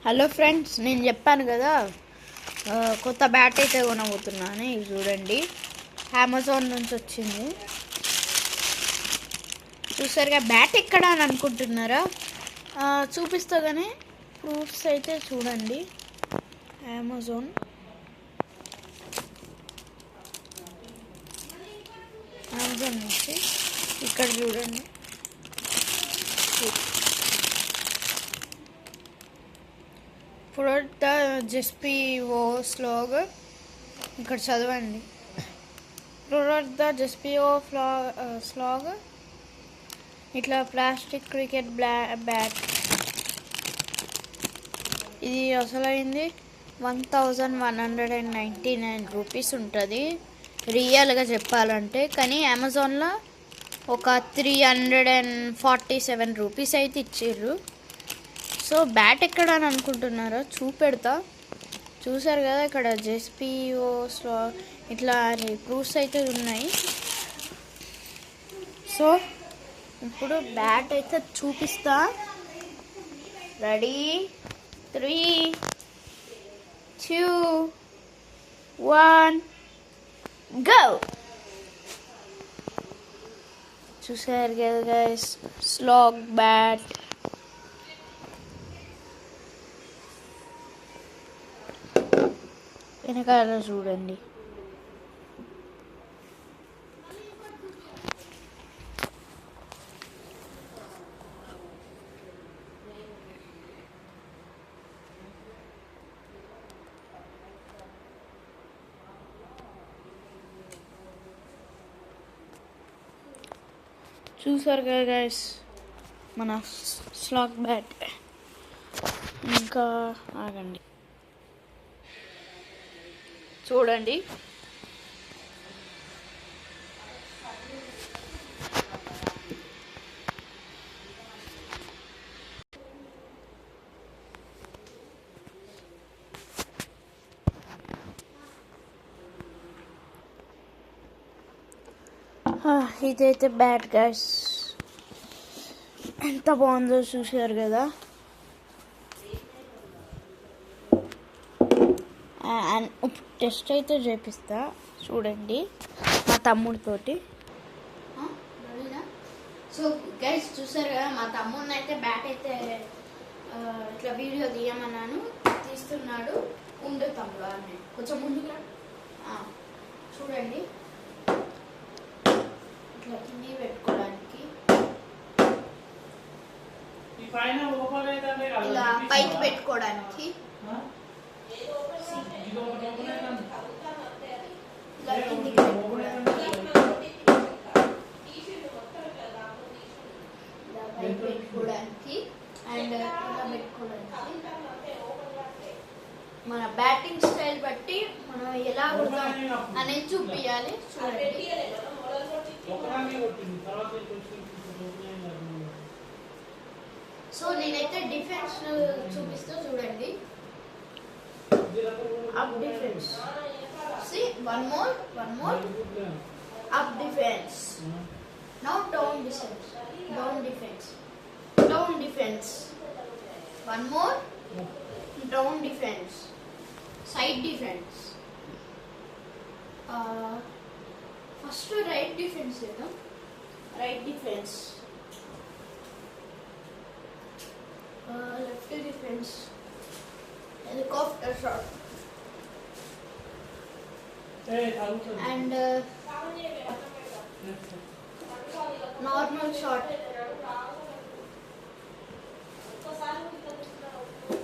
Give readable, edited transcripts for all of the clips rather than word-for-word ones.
Hello friends, నేను చెప్పాను కదా కొత్త బ్యాట్ అయితే కొనబోతున్నాను. ఇవి చూడండి, అమెజాన్ నుంచి వచ్చింది. చూసారుగా బ్యాట్ ఎక్కడ అని అనుకుంటున్నారా? చూపిస్తా కానీ ప్రూఫ్స్ అయితే చూడండి. అమెజాన్ నుంచి ఇక్కడ చూడండి. ప్రొడక్ట్ జెస్పిఓ స్లాగ్, ఇక్కడ చదవండి. ప్రొడక్ట్ ద జెస్పిఓ స్లాగ్, ఇట్లా ప్లాస్టిక్ క్రికెట్ బ్యాట్. ఇది అసలైంది 1199 రూపీస్ ఉంటుంది రియల్గా చెప్పాలంటే. కానీ అమెజాన్లో ఒక 347 రూపీస్ అయితే ఇచ్చిర్రు. సో బ్యాట్ ఎక్కడ అని అనుకుంటున్నారో చూపెడతా. చూసారు కదా ఇక్కడ జెస్పిఓస్లో ఇట్లా ప్రూఫ్స్ అయితే ఉన్నాయి. సో ఇప్పుడు బ్యాట్ అయితే చూపిస్తా. Ready, 3, 2, 1 go. చూసారు కదా గైస్, స్లాగ్ బ్యాట్. వెనకాల చూడండి. చూసారు కదా గైస్ మన స్లాగ్ బ్యాట్. ఇంకా ఆగండి, చూడండి. ఇదైతే బ్యాట్ గైస్, ఎంత బాగుందో చూసారు కదా. టెస్ట్ అయితే చేపిస్తా చూడండి మా తమ్ముడితోటి. సో గైస్ చూసారు కదా, మా తమ్ముడిని అయితే బ్యాట్ అయితే ఇట్లా వీడియో తీయమన్నాను, తీస్తున్నాడు. ఉండు తమ్ముడు అని కొంచెం ముందుగా చూడండి. ఇట్లా కింది పెట్టుకోవడానికి, ఇలా పైకి పెట్టుకోవడానికి, పెట్టుకోవడానికి అండ్ ఇలా పెట్టుకోవడానికి. మన బ్యాటింగ్ స్టైల్ బట్టి మనం ఎలా కొడతాం అనేది చూపించాలి. చూడండి. సో నేనైతే డిఫెన్స్ చూపిస్తూ చూడండి. Up defence, see one more up defense. Now down defense, down defense. One more down defense, side defense. First right defense, right defense. Left defense, helicopter shot. And normal shot.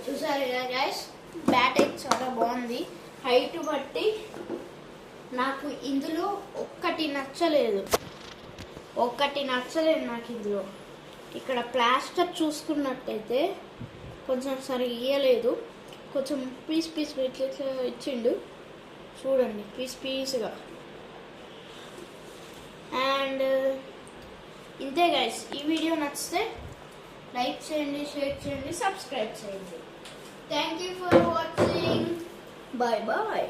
చూసారు కదా guys, bat అయితే చాలా బాగుంది. Height బట్టి నాకు ఇందులో ఒక్కటి నచ్చలేదు నాకు ఇందులో. ఇక్కడ ప్లాస్టర్ చూసుకున్నట్టయితే కొంచెం సరిగా ఇయ్యలేదు, కొంచెం పీస్ ఇట్లా ఇచ్చిండు. చూడండి, పీస్గా. అండ్ ఇంతే గైస్. ఈ వీడియో నచ్చితే లైక్ చేయండి, షేర్ చేయండి, సబ్స్క్రైబ్ చేయండి. Thank you for watching. Bye.